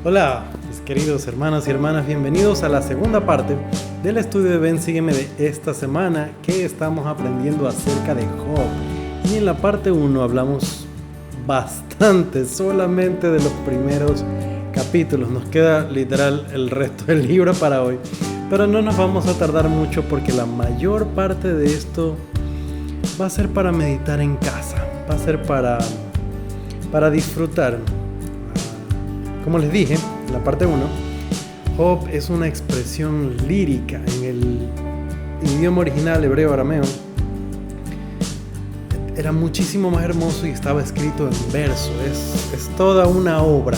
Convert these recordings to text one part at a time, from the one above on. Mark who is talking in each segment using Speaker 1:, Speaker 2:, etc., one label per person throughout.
Speaker 1: Hola, mis queridos hermanos y hermanas, bienvenidos a la segunda parte del estudio de Ven, Sígueme de esta semana que estamos aprendiendo acerca de Job. Y en la parte 1 hablamos bastante, solamente de los primeros capítulos. Nos queda literal el resto del libro para hoy, pero no nos vamos a tardar mucho porque la mayor parte de esto va a ser para meditar en casa, va a ser para disfrutar. Como les dije, en la parte 1, Job es una expresión lírica en el idioma original hebreo-arameo. Era muchísimo más hermoso y estaba escrito en verso. Es toda una obra.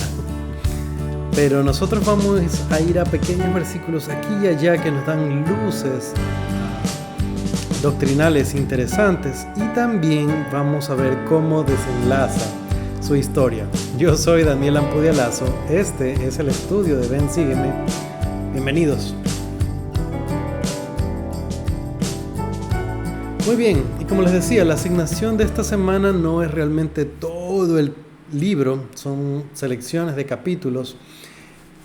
Speaker 1: Pero nosotros vamos a ir a pequeños versículos aquí y allá que nos dan luces doctrinales interesantes, y también vamos a ver cómo desenlaza su historia. Yo soy Daniel Ampudia Lazo, este es el estudio de Ven, Sígueme. Bienvenidos. Muy bien, y como les decía, la asignación de esta semana no es realmente todo el libro, son selecciones de capítulos,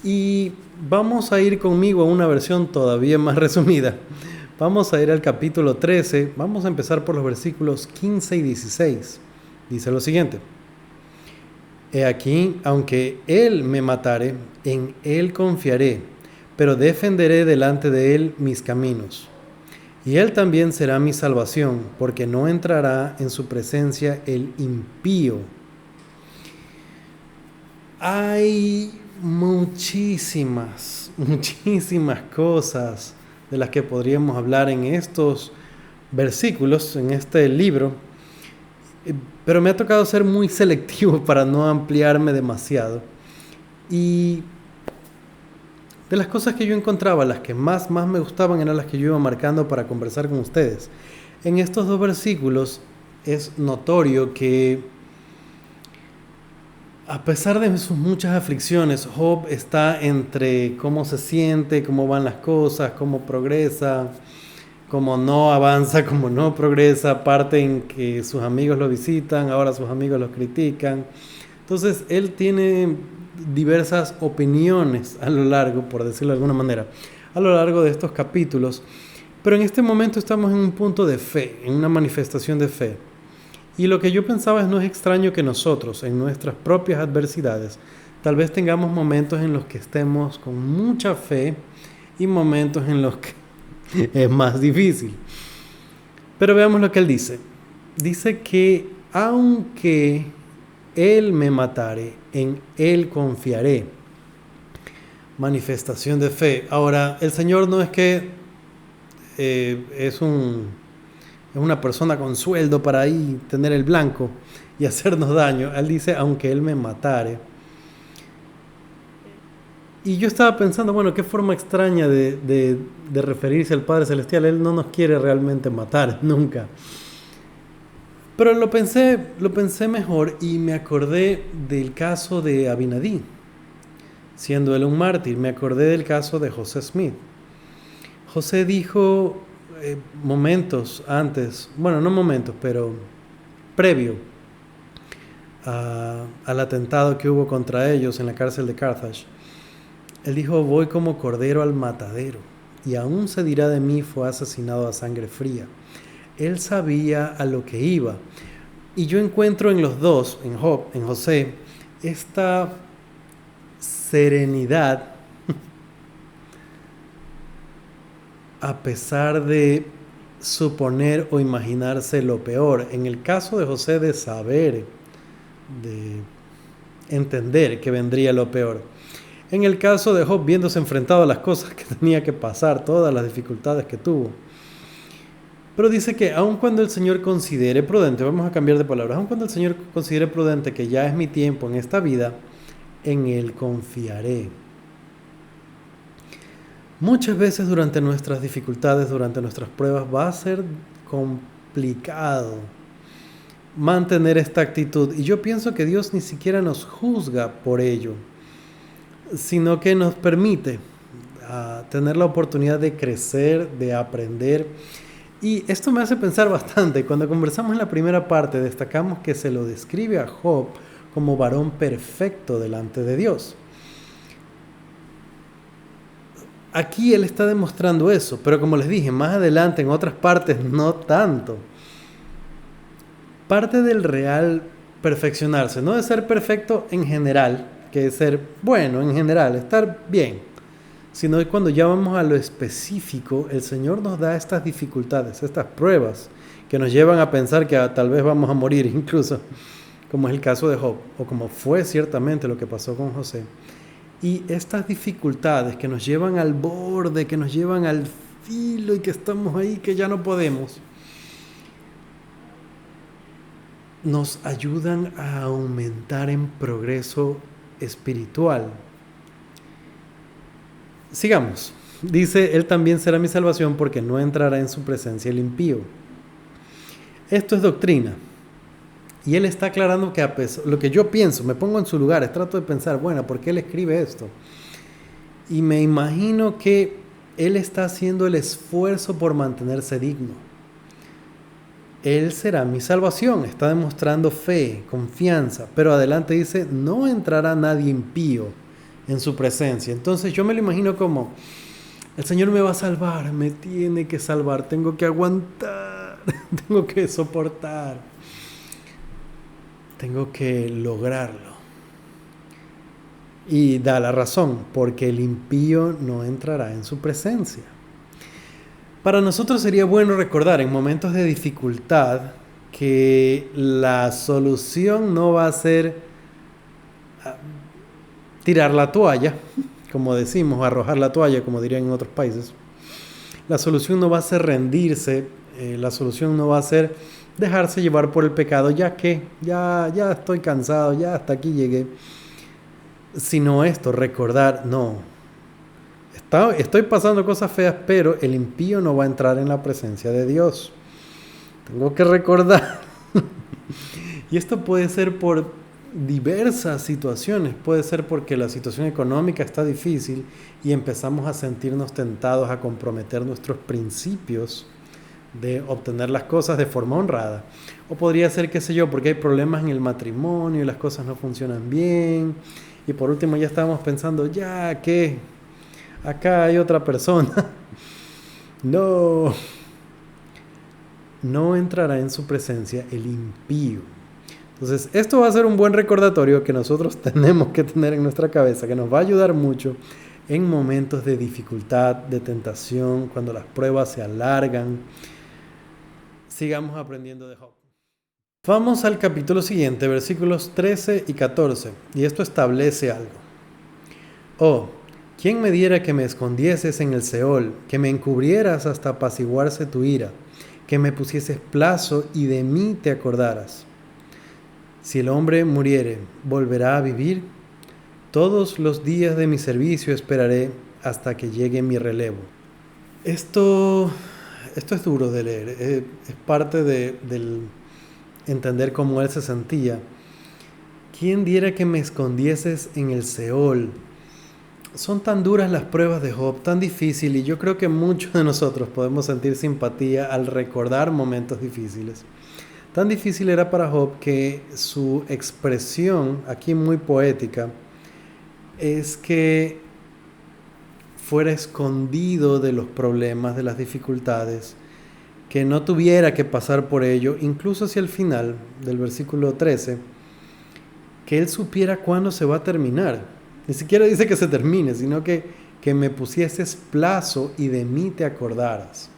Speaker 1: y vamos a ir conmigo a una versión todavía más resumida. Vamos a ir al capítulo 13, vamos a empezar por los versículos 15 y 16. Dice lo siguiente: He aquí, aunque él me matare, en él confiaré, pero defenderé delante de él mis caminos. Y él también será mi salvación, porque no entrará en su presencia el impío. Hay muchísimas cosas de las que podríamos hablar en estos versículos, en este libro, pero me ha tocado ser muy selectivo para no ampliarme demasiado. Y de las cosas que yo encontraba, las que más me gustaban eran las que yo iba marcando para conversar con ustedes. En estos dos versículos es notorio que, a pesar de sus muchas aflicciones, Job está entre cómo se siente, cómo van las cosas, cómo progresa, cómo no avanza, cómo no progresa, parte en que sus amigos lo visitan, ahora sus amigos lo critican. Entonces él tiene diversas opiniones a lo largo, por decirlo de alguna manera, a lo largo de estos capítulos, pero en este momento estamos en un punto de fe, en una manifestación de fe. Y lo que yo pensaba es, no es extraño que nosotros, en nuestras propias adversidades, tal vez tengamos momentos en los que estemos con mucha fe y momentos en los que es más difícil. Pero veamos lo que él dice. Dice que aunque él me matare, en él confiaré. Manifestación de fe. Ahora, el Señor no es que es una persona con sueldo para ahí tener el blanco y hacernos daño. Él dice, aunque él me matare. Y yo estaba pensando, bueno, qué forma extraña de referirse al Padre Celestial. Él no nos quiere realmente matar, nunca. Pero lo pensé mejor y me acordé del caso de Abinadí, siendo él un mártir. Me acordé del caso de José Smith. José dijo momentos antes, bueno, no momentos, pero previo al atentado que hubo contra ellos en la cárcel de Carthage, él dijo, voy como cordero al matadero, y aún se dirá de mí, fue asesinado a sangre fría. Él sabía a lo que iba. Y yo encuentro en los dos, en Job, en José, esta serenidad a pesar de suponer o imaginarse lo peor. En el caso de José, de saber, de entender que vendría lo peor. En el caso de Job, viéndose enfrentado a las cosas que tenía que pasar, todas las dificultades que tuvo. Pero dice que aun cuando el Señor considere prudente, vamos a cambiar de palabras, aun cuando el Señor considere prudente que ya es mi tiempo en esta vida, en Él confiaré. Muchas veces durante nuestras dificultades, durante nuestras pruebas, va a ser complicado mantener esta actitud. Y yo pienso que Dios ni siquiera nos juzga por ello, sino que nos permite tener la oportunidad de crecer, de aprender. Y esto me hace pensar bastante. Cuando conversamos en la primera parte, destacamos que se lo describe a Job como varón perfecto delante de Dios. Aquí él está demostrando eso, pero como les dije, más adelante en otras partes no tanto. Parte del real perfeccionarse, no de ser perfecto en general, que es ser bueno en general, estar bien, sino que cuando ya vamos a lo específico, el Señor nos da estas dificultades, estas pruebas, que nos llevan a pensar que tal vez vamos a morir incluso, como es el caso de Job, o como fue ciertamente lo que pasó con José. Y estas dificultades que nos llevan al borde, que nos llevan al filo y que estamos ahí, que ya no podemos, nos ayudan a aumentar en progreso espiritual. Sigamos. Dice, Él también será mi salvación porque no entrará en su presencia el impío. Esto es doctrina. Y Él está aclarando que a pesar, lo que yo pienso, me pongo en su lugar, trato de pensar, bueno, ¿por qué Él escribe esto? Y me imagino que Él está haciendo el esfuerzo por mantenerse digno. Él será mi salvación, está demostrando fe, confianza, pero adelante dice, no entrará nadie impío en su presencia. Entonces yo me lo imagino como, el Señor me va a salvar, me tiene que salvar, tengo que aguantar, tengo que soportar, tengo que lograrlo. Y da la razón, porque el impío no entrará en su presencia. Para nosotros sería bueno recordar en momentos de dificultad que la solución no va a ser tirar la toalla, como decimos, arrojar la toalla, como dirían en otros países. La solución no va a ser rendirse, la solución no va a ser dejarse llevar por el pecado, ya que ya estoy cansado, ya hasta aquí llegué. Sino esto, recordar, no, estoy pasando cosas feas, pero el impío no va a entrar en la presencia de Dios. Tengo que recordar. Y esto puede ser por diversas situaciones. Puede ser porque la situación económica está difícil y empezamos a sentirnos tentados a comprometer nuestros principios de obtener las cosas de forma honrada. O podría ser, qué sé yo, porque hay problemas en el matrimonio y las cosas no funcionan bien. Y por último ya estábamos pensando, ya que acá hay otra persona. No entrará en su presencia el impío. Entonces, esto va a ser un buen recordatorio que nosotros tenemos que tener en nuestra cabeza, que nos va a ayudar mucho en momentos de dificultad, de tentación, cuando las pruebas se alargan. Sigamos aprendiendo de Job. Vamos al capítulo siguiente, versículos 13 y 14, y esto establece algo. Oh, ¿quién me diera que me escondieses en el Seol, que me encubrieras hasta apaciguarse tu ira, que me pusieses plazo y de mí te acordaras? Si el hombre muriere, ¿volverá a vivir? Todos los días de mi servicio esperaré hasta que llegue mi relevo. Esto es duro de leer, es parte del entender cómo él se sentía. ¿Quién diera que me escondieses en el Seol? Son tan duras las pruebas de Job, tan difícil, y yo creo que muchos de nosotros podemos sentir simpatía al recordar momentos difíciles. Tan difícil era para Job que su expresión, aquí muy poética, es que fuera escondido de los problemas, de las dificultades, que no tuviera que pasar por ello, incluso hacia el final del versículo 13, que él supiera cuándo se va a terminar. Ni siquiera dice que se termine, sino que me pusieses plazo y de mí te acordaras.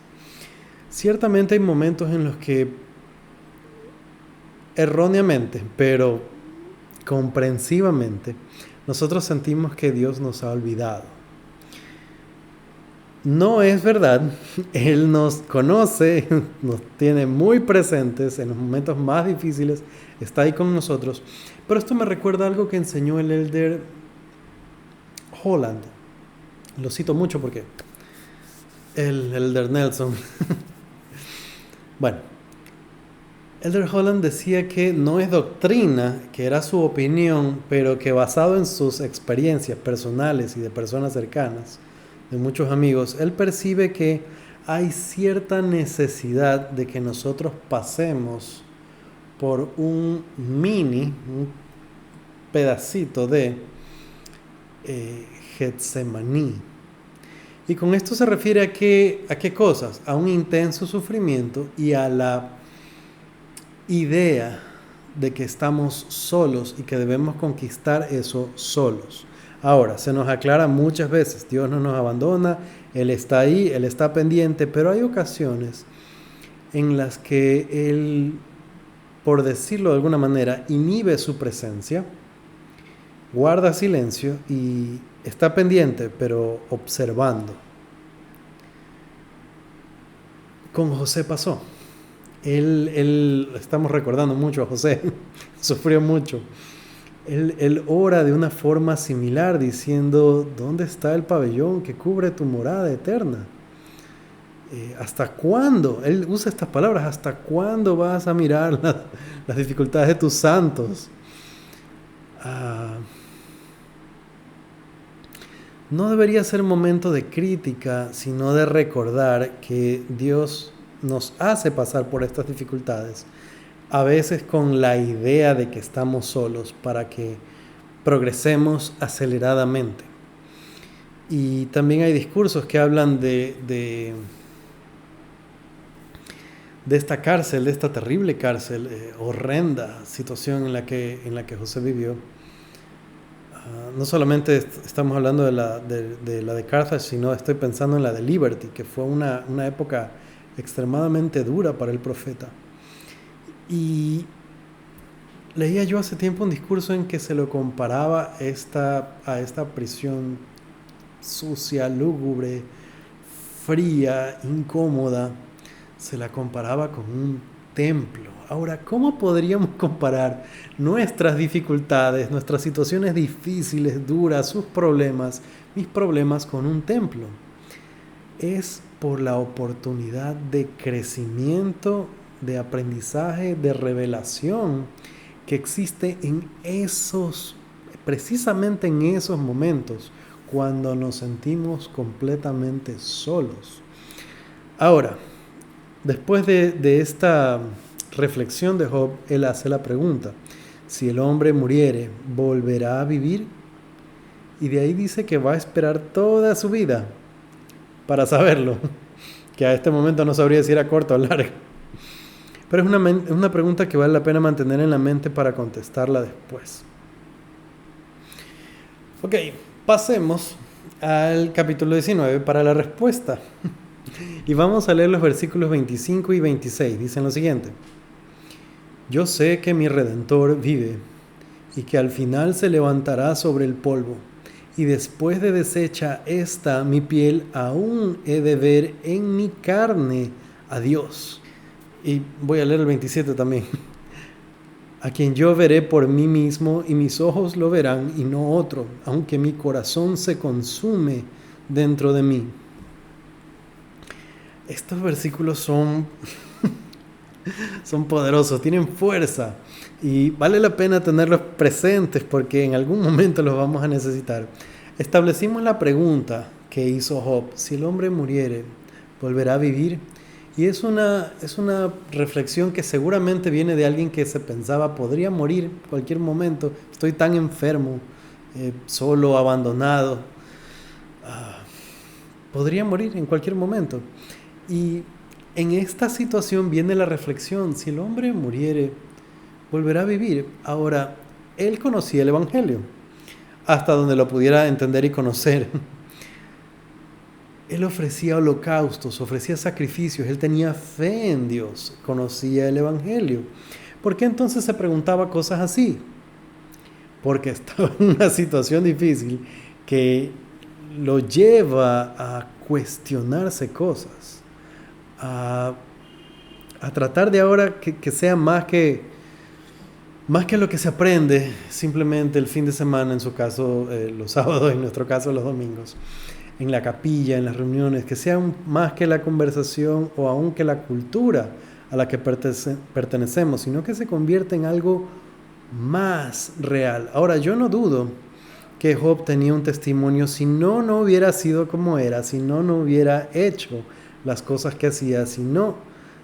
Speaker 1: Ciertamente hay momentos en los que erróneamente, pero comprensivamente, nosotros sentimos que Dios nos ha olvidado. No es verdad, Él nos conoce, nos tiene muy presentes en los momentos más difíciles, está ahí con nosotros. Pero esto me recuerda algo que enseñó el elder Holland. Lo cito mucho porque el elder Nelson. Bueno, Elder Holland decía que no es doctrina, que era su opinión, pero que basado en sus experiencias personales y de personas cercanas, de muchos amigos, él percibe que hay cierta necesidad de que nosotros pasemos por un pedacito de Getsemaní. Y con esto se refiere a qué cosas, a un intenso sufrimiento y a la idea de que estamos solos y que debemos conquistar eso solos. Ahora, se nos aclara muchas veces, Dios no nos abandona, Él está ahí, Él está pendiente, pero hay ocasiones en las que Él, por decirlo de alguna manera, inhibe su presencia, guarda silencio y está pendiente, pero observando. Con José pasó. Estamos recordando mucho a José, sufrió mucho. Él ora de una forma similar diciendo, ¿dónde está el pabellón que cubre tu morada eterna? ¿Hasta cuándo? Él usa estas palabras, ¿hasta cuándo vas a mirar las dificultades de tus santos? No debería ser momento de crítica, sino de recordar que Dios nos hace pasar por estas dificultades, a veces con la idea de que estamos solos para que progresemos aceleradamente. Y también hay discursos que hablan de esta cárcel, de esta terrible cárcel, horrenda situación en la que José vivió. No solamente estamos hablando de la de Carthage, sino estoy pensando en la de Liberty, que fue una época extremadamente dura para el profeta. Y leía yo hace tiempo un discurso en que se lo comparaba a esta prisión sucia, lúgubre, fría, incómoda, se la comparaba con un templo. Ahora, ¿cómo podríamos comparar nuestras dificultades, nuestras situaciones difíciles, duras, sus problemas, mis problemas con un templo? Es por la oportunidad de crecimiento, de aprendizaje, de revelación que existe en precisamente en esos momentos, cuando nos sentimos completamente solos. Ahora, después de esta reflexión de Job, él hace la pregunta: si el hombre muriere, ¿volverá a vivir? Y de ahí dice que va a esperar toda su vida para saberlo, que a este momento no sabría si era corto o largo. Pero es una pregunta que vale la pena mantener en la mente para contestarla después. Ok, pasemos al capítulo 19 para la respuesta. Y vamos a leer los versículos 25 y 26. Dicen lo siguiente: yo sé que mi Redentor vive y que al final se levantará sobre el polvo, y después de deshecha esta mi piel, aún he de ver en mi carne a Dios. Y voy a leer el 27 también. A quien yo veré por mí mismo, y mis ojos lo verán y no otro, aunque mi corazón se consume dentro de mí. Estos versículos son poderosos, tienen fuerza y vale la pena tenerlos presentes porque en algún momento los vamos a necesitar. Establecimos la pregunta que hizo Job: si el hombre muriere, ¿volverá a vivir? Y es una reflexión que seguramente viene de alguien que se pensaba: podría morir en cualquier momento, estoy tan enfermo, solo, abandonado, podría morir en cualquier momento. Y en esta situación viene la reflexión: si el hombre muriere, ¿volverá a vivir? Ahora, él conocía el Evangelio, hasta donde lo pudiera entender y conocer. Él ofrecía holocaustos, ofrecía sacrificios, él tenía fe en Dios, conocía el Evangelio. ¿Por qué entonces se preguntaba cosas así? Porque estaba en una situación difícil que lo lleva a cuestionarse cosas, a tratar de ahora que sea más que lo que se aprende simplemente el fin de semana, en su caso los sábados, en nuestro caso los domingos, en la capilla, en las reuniones, que sea más que la conversación o aún que la cultura a la que pertenecemos, sino que se convierta en algo más real. Ahora, yo no dudo que Job tenía un testimonio, si no hubiera sido como era, si no hubiera hecho las cosas que hacía, si no,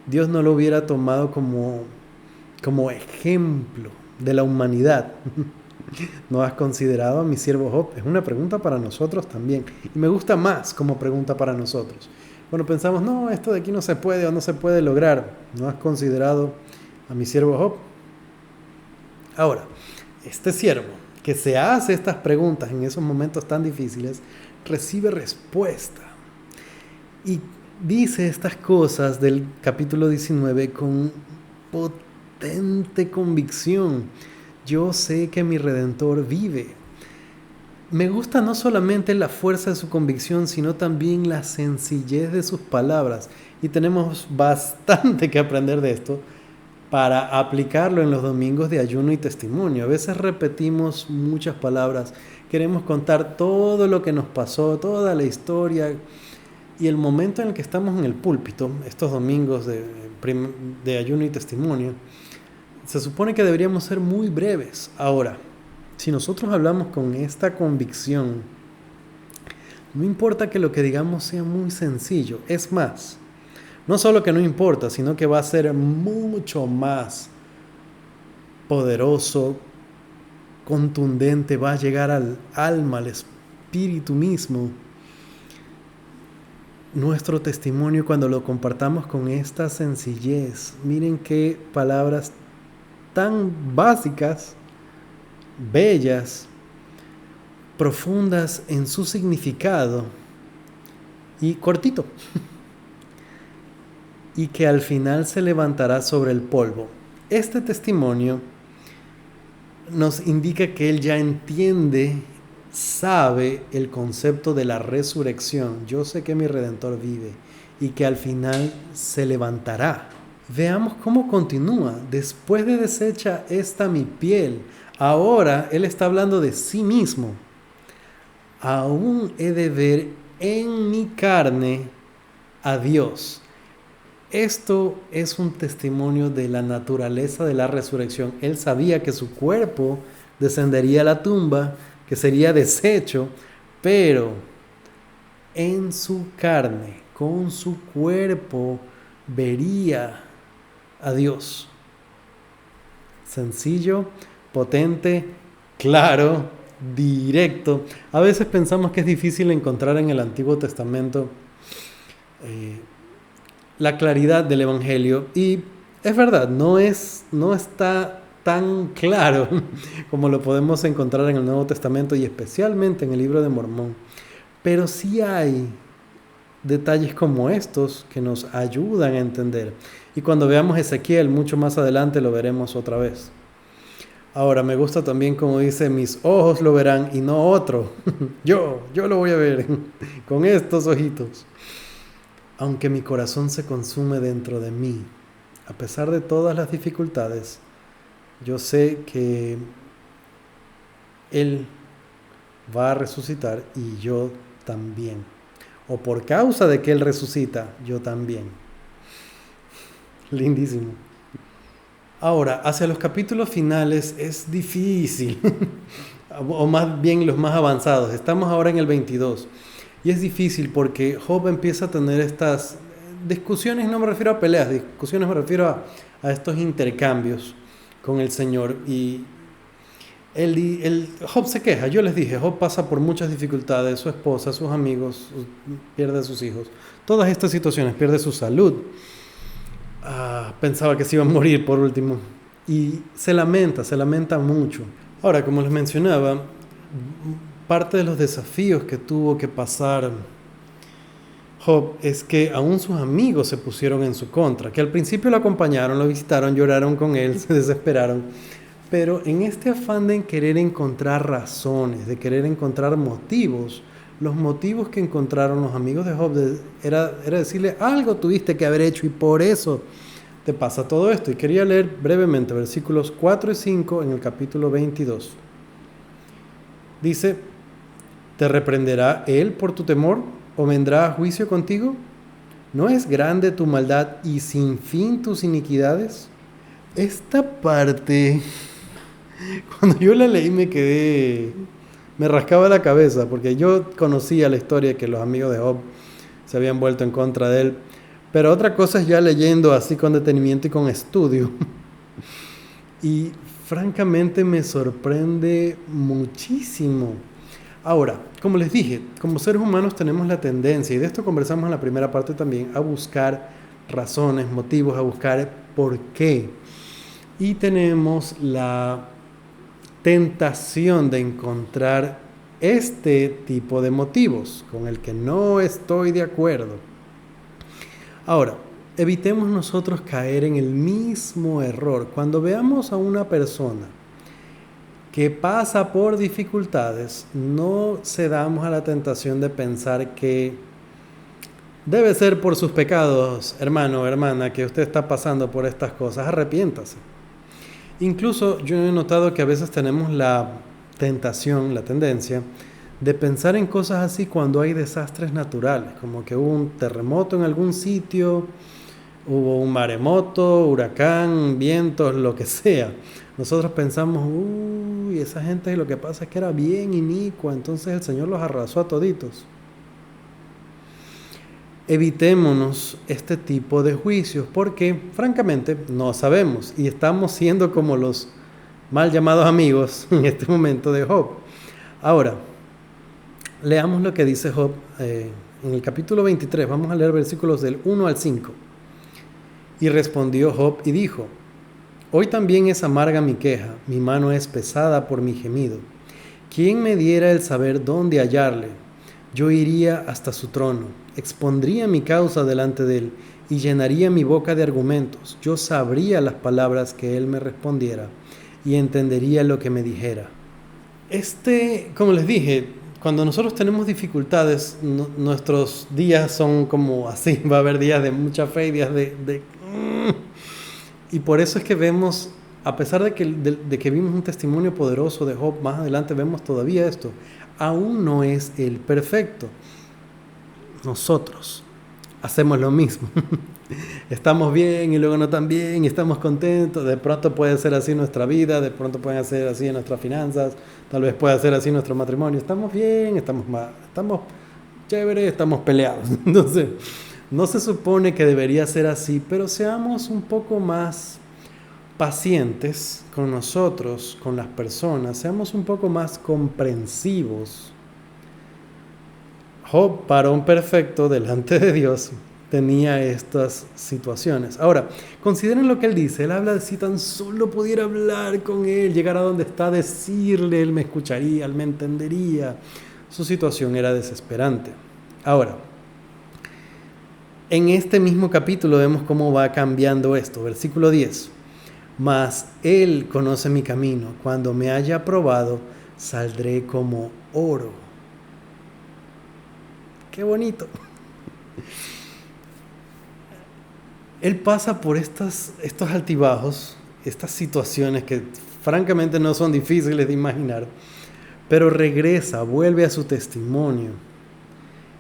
Speaker 1: Dios no lo hubiera tomado como ejemplo de la humanidad. ¿No has considerado a mi siervo Job? Es una pregunta para nosotros también. Y me gusta más como pregunta para nosotros. Cuando pensamos, no, esto de aquí no se puede o no se puede lograr. ¿No has considerado a mi siervo Job? Ahora, este siervo que se hace estas preguntas en esos momentos tan difíciles, recibe respuesta. Y dice estas cosas del capítulo 19 con potente convicción. Yo sé que mi Redentor vive. Me gusta no solamente la fuerza de su convicción, sino también la sencillez de sus palabras. Y tenemos bastante que aprender de esto para aplicarlo en los domingos de ayuno y testimonio. A veces repetimos muchas palabras, queremos contar todo lo que nos pasó, toda la historia. Y el momento en el que estamos en el púlpito, estos domingos de ayuno y testimonio, se supone que deberíamos ser muy breves. Ahora, si nosotros hablamos con esta convicción, no importa que lo que digamos sea muy sencillo. Es más, no solo que no importa, sino que va a ser mucho más poderoso, contundente, va a llegar al alma, al espíritu mismo. Nuestro testimonio cuando lo compartamos con esta sencillez. Miren qué palabras tan básicas, bellas, profundas en su significado y cortito. Y que al final se levantará sobre el polvo. Este testimonio nos indica que él ya entiende, sabe el concepto de la resurrección. Yo sé que mi Redentor vive y que al final se levantará. Veamos cómo continúa. Después de deshecha esta mi piel, ahora él está hablando de sí mismo. Aún he de ver en mi carne a Dios. Esto es un testimonio de la naturaleza de la resurrección. Él sabía que su cuerpo descendería a la tumba, que sería deshecho, pero en su carne, con su cuerpo, vería a Dios. Sencillo, potente, claro, directo. A veces pensamos que es difícil encontrar en el Antiguo Testamento la claridad del Evangelio, y es verdad, no está tan claro como lo podemos encontrar en el Nuevo Testamento y especialmente en el libro de Mormón, pero sí hay detalles como estos que nos ayudan a entender, y cuando veamos Ezequiel mucho más adelante lo veremos otra vez. Ahora me gusta también como dice, mis ojos lo verán y no otro. yo lo voy a ver con estos ojitos. Aunque mi corazón se consume dentro de mí, a pesar de todas las dificultades, yo sé que Él va a resucitar y yo también. O por causa de que Él resucita, yo también. Lindísimo. Ahora, hacia los capítulos finales es difícil, o más bien los más avanzados. Estamos ahora en el 22. Y es difícil porque Job empieza a tener estas discusiones, no me refiero a peleas, discusiones me refiero a estos intercambios con el Señor. Y Job se queja, yo les dije, Job pasa por muchas dificultades, su esposa, sus amigos, pierde a sus hijos, todas estas situaciones, pierde su salud. Pensaba que se iba a morir por último. Y se lamenta mucho. Ahora, como les mencionaba, parte de los desafíos que tuvo que pasar Job es que aún sus amigos se pusieron en su contra, que al principio lo acompañaron, lo visitaron, lloraron con él, se desesperaron, pero en este afán de querer encontrar razones, de querer encontrar motivos, los motivos que encontraron los amigos de Job era decirle, algo tuviste que haber hecho y por eso te pasa todo esto. Y quería leer brevemente versículos 4 y 5 en el capítulo 22. Dice, ¿te reprenderá él por tu temor o vendrá a juicio contigo? ¿No es grande tu maldad y sin fin tus iniquidades? Esta parte, cuando yo la leí me rascaba la cabeza, porque yo conocía la historia que los amigos de Job se habían vuelto en contra de él, pero otra cosa es ya leyendo así con detenimiento y con estudio. Y francamente me sorprende muchísimo. Ahora, como les dije, como seres humanos tenemos la tendencia, y de esto conversamos en la primera parte también, a buscar razones, motivos, a buscar por qué. Y tenemos la tentación de encontrar este tipo de motivos con el que no estoy de acuerdo. Ahora, evitemos nosotros caer en el mismo error. Cuando veamos a una persona que pasa por dificultades, no cedamos a la tentación de pensar que debe ser por sus pecados, hermano o hermana, que usted está pasando por estas cosas. Arrepiéntase. Incluso yo he notado que a veces tenemos la tentación, la tendencia, de pensar en cosas así cuando hay desastres naturales, como que hubo un terremoto en algún sitio, hubo un maremoto, huracán, vientos, lo que sea. Nosotros pensamos, uy, esa gente lo que pasa es que era bien inicua, entonces el Señor los arrasó a toditos. Evitémonos este tipo de juicios porque francamente no sabemos y estamos siendo como los mal llamados amigos en este momento de Job. Ahora, leamos lo que dice Job en el capítulo 23, vamos a leer versículos del 1 al 5. Y respondió Job y dijo: Hoy también es amarga mi queja, mi mano es pesada por mi gemido. ¿Quién me diera el saber dónde hallarle? Yo iría hasta su trono, expondría mi causa delante de él y llenaría mi boca de argumentos. Yo sabría las palabras que él me respondiera y entendería lo que me dijera. Como les dije, cuando nosotros tenemos dificultades, nuestros días son como así. Va a haber días de mucha fe y días Y por eso es que vemos, a pesar de que vimos un testimonio poderoso de Job, más adelante vemos todavía esto. Aún no es el perfecto. Nosotros hacemos lo mismo. Estamos bien y luego no tan bien y estamos contentos. De pronto puede ser así nuestra vida, de pronto puede ser así en nuestras finanzas, tal vez pueda ser así nuestro matrimonio. Estamos bien, estamos mal, estamos chévere, estamos peleados. Entonces, no se supone que debería ser así, pero seamos un poco más pacientes con nosotros, con las personas, seamos un poco más comprensivos. Job, varón perfecto delante de Dios, tenía estas situaciones. Ahora, consideren lo que él dice. Él habla de si tan solo pudiera hablar con él, llegar a donde está, decirle, él me escucharía, él me entendería. Su situación era desesperante. Ahora, en este mismo capítulo vemos cómo va cambiando esto. Versículo 10. Mas él conoce mi camino. Cuando me haya probado, saldré como oro. ¡Qué bonito! Él pasa por estos altibajos, estas situaciones que francamente no son difíciles de imaginar, pero regresa, vuelve a su testimonio.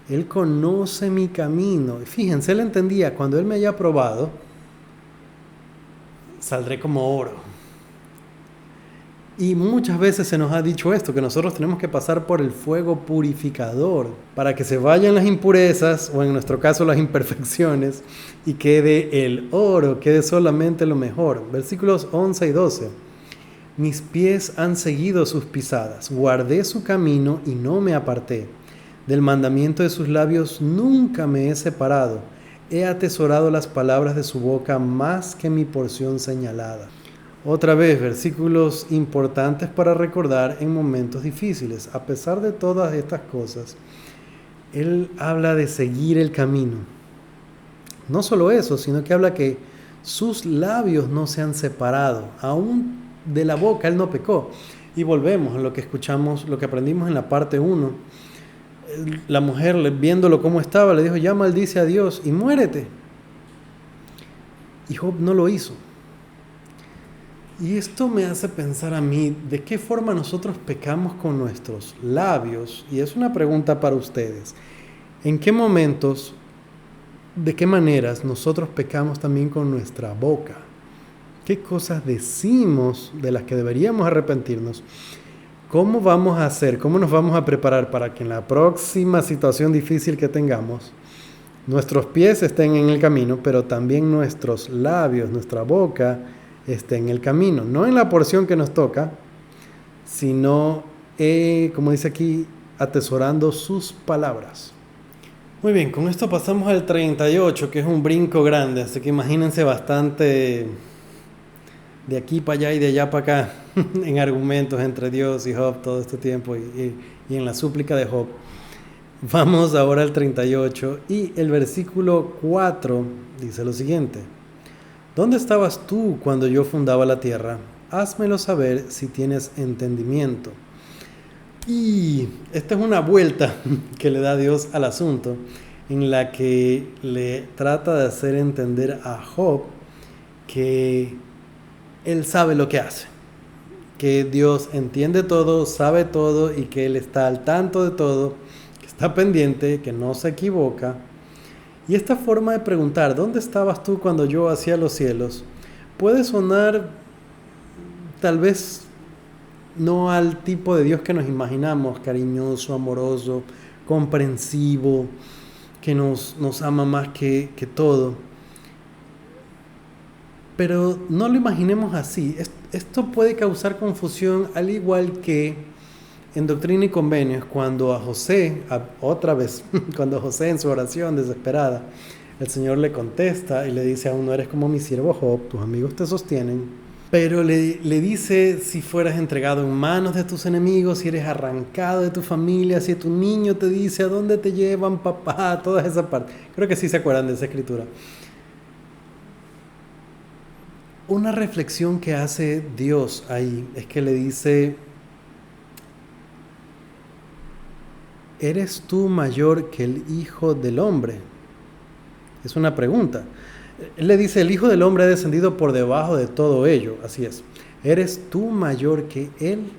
Speaker 1: Él conoce mi camino. Fíjense, él entendía, cuando él me haya probado, saldré como oro. Y muchas veces se nos ha dicho esto, que nosotros tenemos que pasar por el fuego purificador para que se vayan las impurezas, o en nuestro caso las imperfecciones, y quede el oro, quede solamente lo mejor. Versículos 11 y 12. Mis pies han seguido sus pisadas, guardé su camino y no me aparté. Del mandamiento de sus labios nunca me he separado. He atesorado las palabras de su boca más que mi porción señalada. Otra vez, versículos importantes para recordar en momentos difíciles. A pesar de todas estas cosas, él habla de seguir el camino. No solo eso, sino que habla que sus labios no se han separado. Aún de la boca él no pecó. Y volvemos a lo que escuchamos, lo que aprendimos en la parte 1. La mujer, viéndolo cómo estaba, le dijo: ya maldice a Dios y muérete. Y Job no lo hizo. Y esto me hace pensar a mí de qué forma nosotros pecamos con nuestros labios. Y es una pregunta para ustedes. ¿En qué momentos, de qué maneras nosotros pecamos también con nuestra boca? ¿Qué cosas decimos de las que deberíamos arrepentirnos? ¿Cómo vamos a hacer? ¿Cómo nos vamos a preparar para que en la próxima situación difícil que tengamos, nuestros pies estén en el camino, pero también nuestros labios, nuestra boca, en el camino, no en la porción que nos toca, sino, como dice aquí, atesorando sus palabras. Muy bien, con esto pasamos al 38, que es un brinco grande, así que imagínense bastante de aquí para allá y de allá para acá en argumentos entre Dios y Job todo este tiempo y en la súplica de Job. Vamos ahora al 38 y el versículo 4 dice lo siguiente: ¿Dónde estabas tú cuando yo fundaba la tierra? Házmelo saber si tienes entendimiento. Y esta es una vuelta que le da Dios al asunto, en la que le trata de hacer entender a Job que él sabe lo que hace, que Dios entiende todo, sabe todo y que Él está al tanto de todo, que está pendiente, que no se equivoca. Y esta forma de preguntar, ¿dónde estabas tú cuando yo hacía los cielos?, puede sonar tal vez no al tipo de Dios que nos imaginamos, cariñoso, amoroso, comprensivo, que nos ama más que todo. Pero no lo imaginemos así. Esto puede causar confusión, al igual que en Doctrina y Convenios, cuando a José, otra vez, cuando José en su oración desesperada, el Señor le contesta y le dice: aún no eres como mi siervo Job, tus amigos te sostienen. Pero le dice: si fueras entregado en manos de tus enemigos, si eres arrancado de tu familia, si tu niño te dice: ¿a dónde te llevan, papá? Toda esa parte. Creo que sí se acuerdan de esa escritura. Una reflexión que hace Dios ahí es que le dice: ¿eres tú mayor que el Hijo del Hombre? Es una pregunta. Él le dice: el Hijo del Hombre ha descendido por debajo de todo ello. Así es. ¿Eres tú mayor que Él?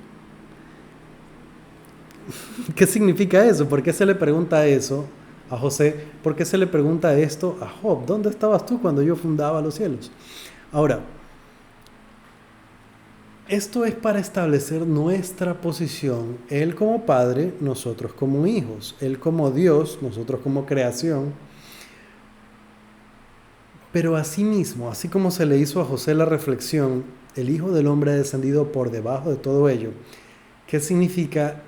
Speaker 1: ¿Qué significa eso? ¿Por qué se le pregunta eso a José? ¿Por qué se le pregunta esto a Job? ¿Dónde estabas tú cuando yo fundaba los cielos? Ahora, esto es para establecer nuestra posición, Él como Padre, nosotros como hijos, Él como Dios, nosotros como creación. Pero asimismo, así como se le hizo a José la reflexión, el Hijo del Hombre ha descendido por debajo de todo ello. ¿Qué significa?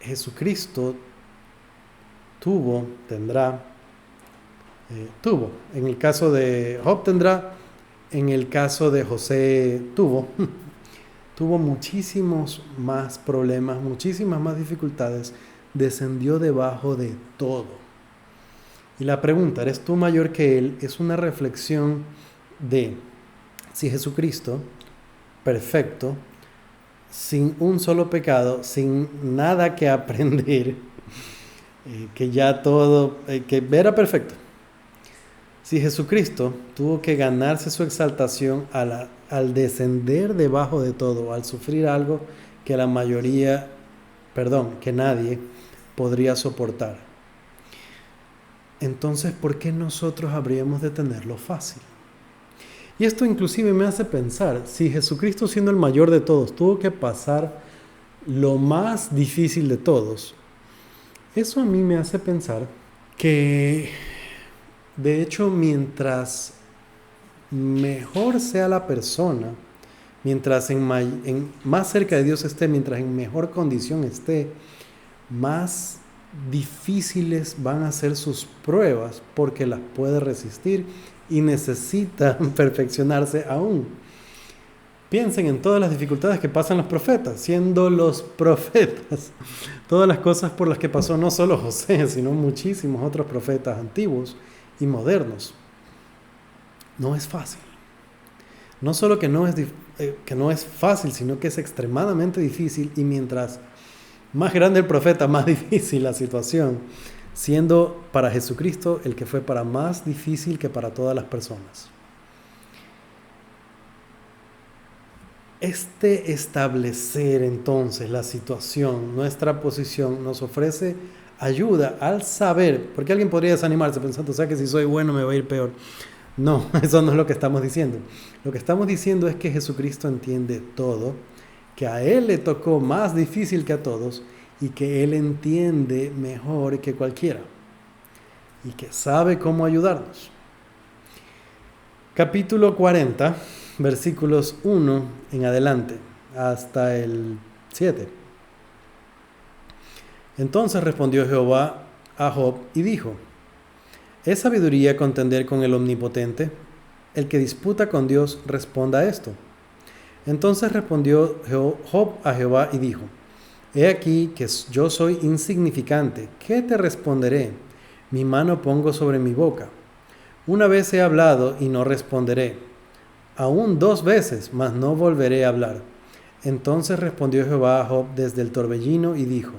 Speaker 1: Jesucristo tuvo. En el caso de Job tendrá, en el caso de José tuvo muchísimos más problemas, muchísimas más dificultades, descendió debajo de todo. Y la pregunta, ¿eres tú mayor que Él?, es una reflexión de si Jesucristo, perfecto, sin un solo pecado, sin nada que aprender, que ya todo, que era perfecto. Si Jesucristo tuvo que ganarse su exaltación al descender debajo de todo, al sufrir algo que que nadie podría soportar, entonces, ¿por qué nosotros habríamos de tenerlo fácil? Y esto inclusive me hace pensar, si Jesucristo, siendo el mayor de todos, tuvo que pasar lo más difícil de todos, eso a mí me hace pensar que, de hecho, mientras mejor sea la persona, mientras más cerca de Dios esté, mientras en mejor condición esté, más difíciles van a ser sus pruebas, porque las puede resistir y necesita perfeccionarse aún. Piensen en todas las dificultades que pasan los profetas, siendo los profetas, todas las cosas por las que pasó no solo José, sino muchísimos otros profetas antiguos y modernos. No es fácil. No solo que no es fácil, sino que es extremadamente difícil, y mientras más grande el profeta, más difícil la situación, siendo para Jesucristo el que fue para más difícil que para todas las personas. Establecer entonces la situación, nuestra posición, nos ofrece ayuda al saber, porque alguien podría desanimarse pensando: o sea que si soy bueno me va a ir peor. No, eso no es lo que estamos diciendo. Lo que estamos diciendo es que Jesucristo entiende todo, que a Él le tocó más difícil que a todos, y que Él entiende mejor que cualquiera, y que sabe cómo ayudarnos. Capítulo 40 versículos 1 en adelante, hasta el 7. Entonces respondió Jehová a Job y dijo: ¿Es sabiduría contender con el Omnipotente? El que disputa con Dios responda a esto. Entonces respondió Job a Jehová y dijo: He aquí que yo soy insignificante. ¿Qué te responderé? Mi mano pongo sobre mi boca. Una vez he hablado y no responderé. Aún 2 veces, mas no volveré a hablar. Entonces respondió Jehová a Job desde el torbellino y dijo: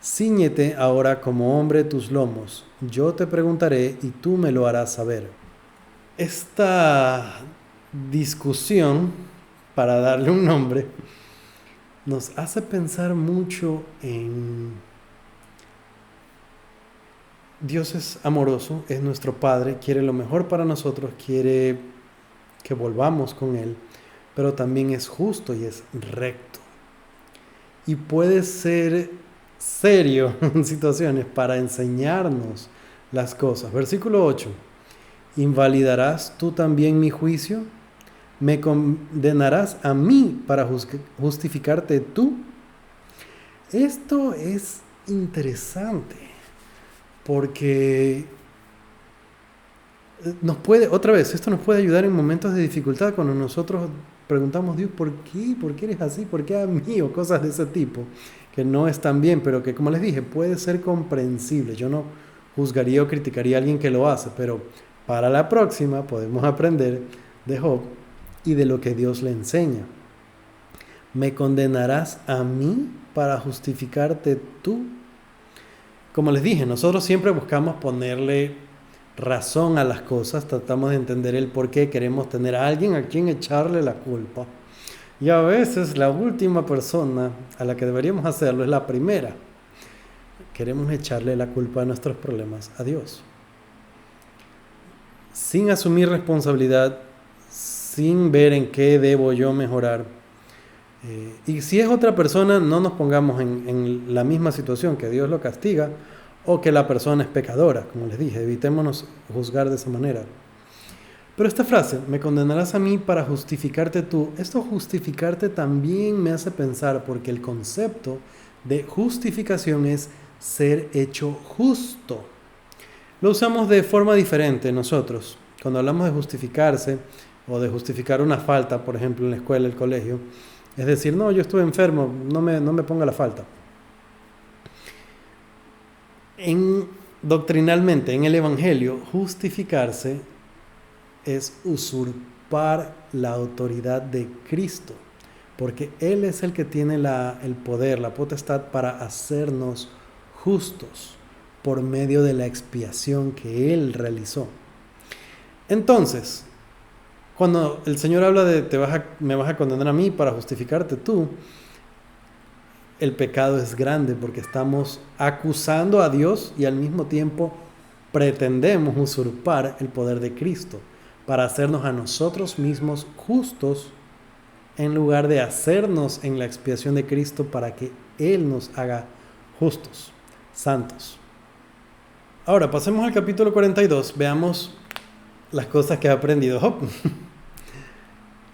Speaker 1: Cíñete ahora como hombre tus lomos. Yo te preguntaré y tú me lo harás saber. Esta discusión, para darle un nombre, nos hace pensar mucho en Dios. Es amoroso, es nuestro Padre, quiere lo mejor para nosotros, quiere que volvamos con Él, pero también es justo y es recto. Y puede ser serio en situaciones para enseñarnos las cosas. Versículo 8. ¿Invalidarás tú también mi juicio? ¿Me condenarás a mí para justificarte tú? Esto es interesante porque esto nos puede ayudar en momentos de dificultad cuando nosotros preguntamos: Dios, ¿por qué? ¿Por qué eres así? ¿Por qué a mí? O cosas de ese tipo que no están bien, pero que, como les dije, puede ser comprensible. Yo no juzgaría o criticaría a alguien que lo hace, pero para la próxima podemos aprender de Job y de lo que Dios le enseña. ¿Me condenarás a mí para justificarte tú? Como les dije, nosotros siempre buscamos ponerle razón a las cosas, tratamos de entender el por qué, queremos tener a alguien a quien echarle la culpa. Y a veces la última persona a la que deberíamos hacerlo es la primera. Queremos echarle la culpa de nuestros problemas a Dios, sin asumir responsabilidad, sin ver en qué debo yo mejorar. Y si es otra persona, no nos pongamos en la misma situación, que Dios lo castiga o que la persona es pecadora. Como les dije, evitémonos juzgar de esa manera. Pero esta frase, ¿me condenarás a mí para justificarte tú? Esto justificarte también me hace pensar, porque el concepto de justificación es ser hecho justo. Lo usamos de forma diferente nosotros. Cuando hablamos de justificarse o de justificar una falta, por ejemplo, en la escuela, el colegio, es decir: no, yo estuve enfermo, no me ponga la falta. Doctrinalmente, en el Evangelio, justificarse es usurpar la autoridad de Cristo, porque Él es el que tiene el poder, la potestad para hacernos justos por medio de la expiación que Él realizó. Entonces, cuando el Señor habla de me vas a condenar a mí para justificarte tú, el pecado es grande, porque estamos acusando a Dios y al mismo tiempo pretendemos usurpar el poder de Cristo para hacernos a nosotros mismos justos, en lugar de hacernos en la expiación de Cristo para que Él nos haga justos, santos. Ahora pasemos al capítulo 42, veamos las cosas que ha aprendido Job.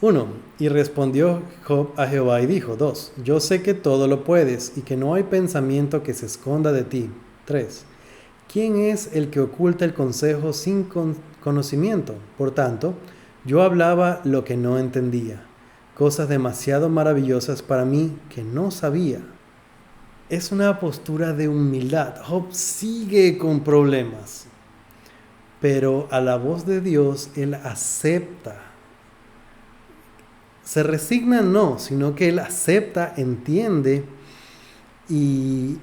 Speaker 1: 1. Y respondió Job a Jehová y dijo. 2. Yo sé que todo lo puedes y que no hay pensamiento que se esconda de ti. 3. ¿Quién es el que oculta el consejo sin conocimiento? Por tanto, yo hablaba lo que no entendía, cosas demasiado maravillosas para mí que no sabía. Es una postura de humildad. Job sigue con problemas, pero a la voz de Dios él acepta. Se resigna no, sino que él acepta, entiende y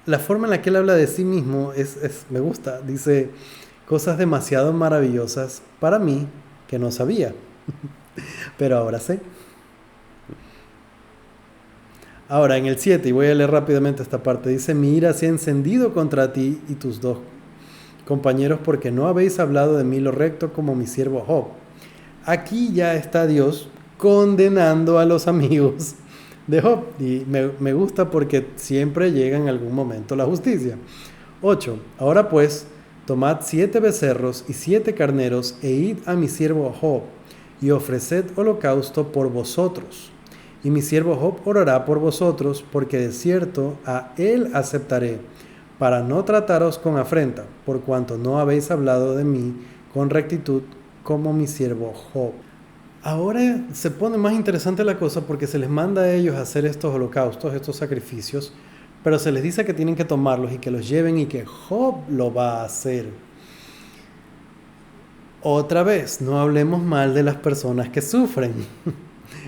Speaker 1: la forma en la que él habla de sí mismo me gusta. Dice, cosas demasiado maravillosas para mí que no sabía, pero ahora sé. Ahora en el 7, y voy a leer rápidamente esta parte, dice: mi ira se ha encendido contra ti y tus 2 compañeros, porque no habéis hablado de mí lo recto como mi siervo Job. Aquí ya está Dios condenando a los amigos de Job, y me gusta porque siempre llega en algún momento la justicia. 8. Ahora pues, tomad 7 becerros y 7 carneros, e id a mi siervo Job, y ofreced holocausto por vosotros. Y mi siervo Job orará por vosotros, porque de cierto a él aceptaré, para no trataros con afrenta, por cuanto no habéis hablado de mí con rectitud como mi siervo Job. Ahora se pone más interesante la cosa porque se les manda a ellos a hacer estos holocaustos, estos sacrificios, pero se les dice que tienen que tomarlos y que los lleven y que Job lo va a hacer. Otra vez, no hablemos mal de las personas que sufren.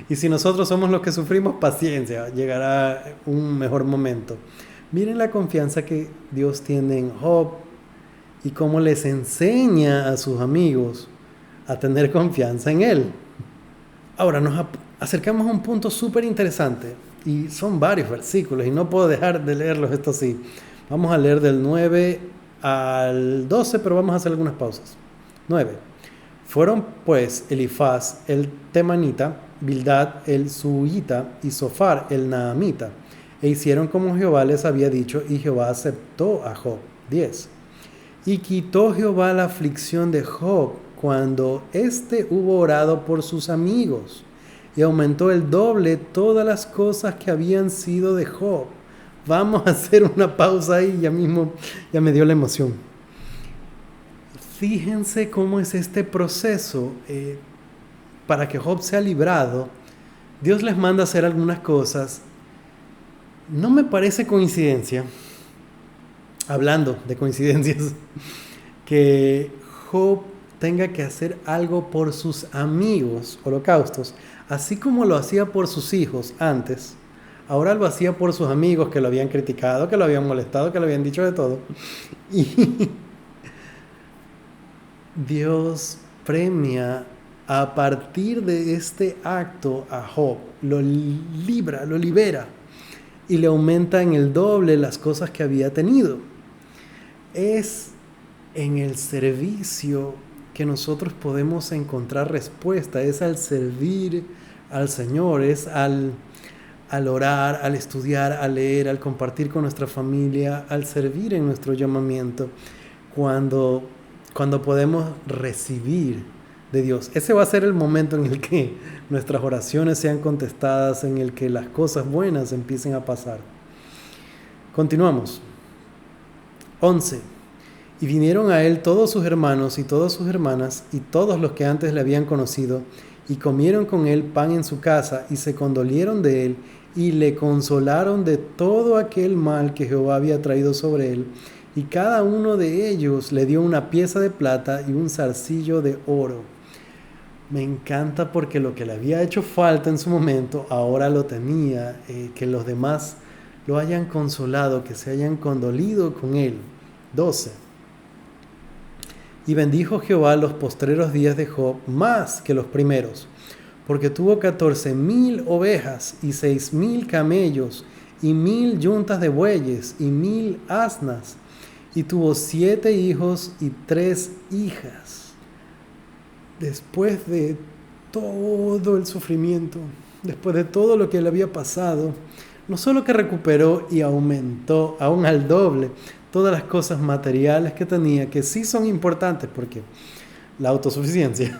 Speaker 1: Y si nosotros somos los que sufrimos, paciencia, llegará un mejor momento. Miren la confianza que Dios tiene en Job y cómo les enseña a sus amigos a tener confianza en él. Ahora nos acercamos a un punto súper interesante y son varios versículos y no puedo dejar de leerlos esto así. Vamos a leer del 9 al 12, pero vamos a hacer algunas pausas. 9. Fueron pues Elifaz el temanita, Bildad el suita y Sofar el naamita, e hicieron como Jehová les había dicho, y Jehová aceptó a Job. 10. Y quitó Jehová la aflicción de Job cuando éste hubo orado por sus amigos, y aumentó el doble todas las cosas que habían sido de Job. Vamos a hacer una pausa ahí, ya mismo ya me dio la emoción. Fíjense cómo es este proceso para que Job sea librado. Dios les manda a hacer algunas cosas. No me parece coincidencia, hablando de coincidencias, que Job tenga que hacer algo por sus amigos, holocaustos, así como lo hacía por sus hijos antes. Ahora lo hacía por sus amigos que lo habían criticado, que lo habían molestado, que le habían dicho de todo. Y Dios premia a partir de este acto a Job, lo libera y le aumenta en el doble las cosas que había tenido. Es en el servicio que nosotros podemos encontrar respuesta, es al servir al Señor, es al orar, al estudiar, al leer, al compartir con nuestra familia, al servir en nuestro llamamiento, cuando podemos recibir de Dios. Ese va a ser el momento en el que nuestras oraciones sean contestadas, en el que las cosas buenas empiecen a pasar. Continuamos. 11. Y vinieron a él todos sus hermanos y todas sus hermanas y todos los que antes le habían conocido, y comieron con él pan en su casa, y se condolieron de él, y le consolaron de todo aquel mal que Jehová había traído sobre él. Y cada uno de ellos le dio una pieza de plata y un zarcillo de oro. Me encanta porque lo que le había hecho falta en su momento, ahora lo tenía, que los demás lo hayan consolado, que se hayan condolido con él. 12. Y bendijo Jehová los postreros días de Job más que los primeros, porque tuvo 14,000 ovejas y 6,000 camellos y 1,000 yuntas de bueyes y 1,000 asnas, y tuvo 7 hijos y 3 hijas. Después de todo el sufrimiento, después de todo lo que le había pasado, no solo que recuperó y aumentó aún al doble todas las cosas materiales que tenía, que sí son importantes porque la autosuficiencia,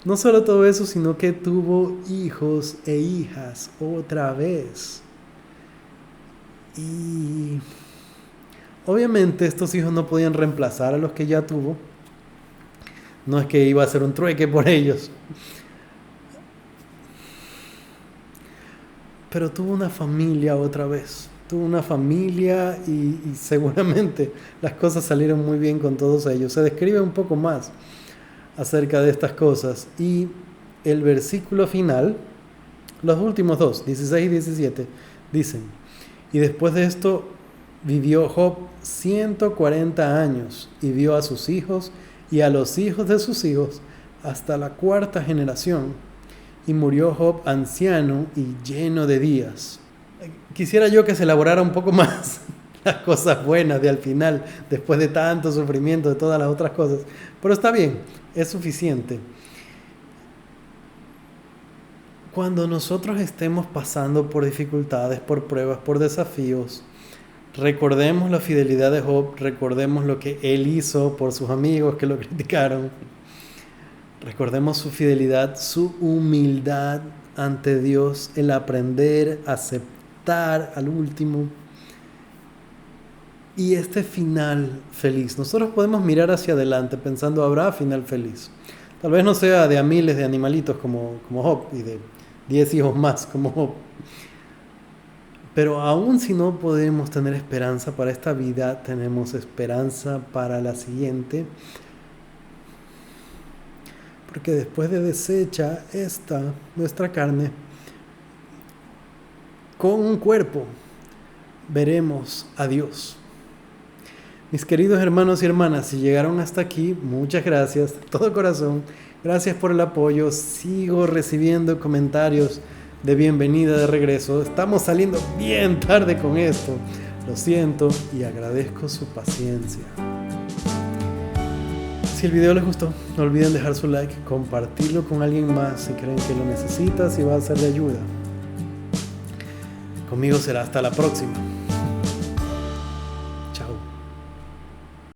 Speaker 1: no solo todo eso, sino que tuvo hijos e hijas otra vez. Y obviamente estos hijos no podían reemplazar a los que ya tuvo. No es que iba a hacer un trueque por ellos. Pero tuvo una familia otra vez. Tuvo una familia y seguramente las cosas salieron muy bien con todos ellos. Se describe un poco más acerca de estas cosas. Y el versículo final, los últimos dos, 16 y 17, dicen: y después de esto vivió Job 140 años y vio a sus hijos y a los hijos de sus hijos hasta la 4ª generación. Y murió Job anciano y lleno de días. Quisiera yo que se elaborara un poco más las cosas buenas de al final, después de tanto sufrimiento, de todas las otras cosas. Pero está bien, es suficiente. Cuando nosotros estemos pasando por dificultades, por pruebas, por desafíos, Recordemos la fidelidad de Job, recordemos lo que él hizo por sus amigos que lo criticaron. Recordemos su fidelidad, su humildad ante Dios, el aprender, aceptar al último. Y este final feliz. Nosotros podemos mirar hacia adelante pensando, habrá final feliz. Tal vez no sea de a miles de animalitos como Job y de 10 hijos más como Job. Pero aún si no podemos tener esperanza para esta vida, tenemos esperanza para la siguiente. Porque después de deshecha nuestra carne, con un cuerpo, veremos a Dios. Mis queridos hermanos y hermanas, si llegaron hasta aquí, muchas gracias, de todo corazón. Gracias por el apoyo. Sigo recibiendo comentarios de bienvenida de regreso. Estamos saliendo bien tarde con esto. Lo siento y agradezco su paciencia. Si el video les gustó, no olviden dejar su like, compartirlo con alguien más si creen que lo necesita, si va a ser de ayuda. Conmigo será hasta la próxima. Chao.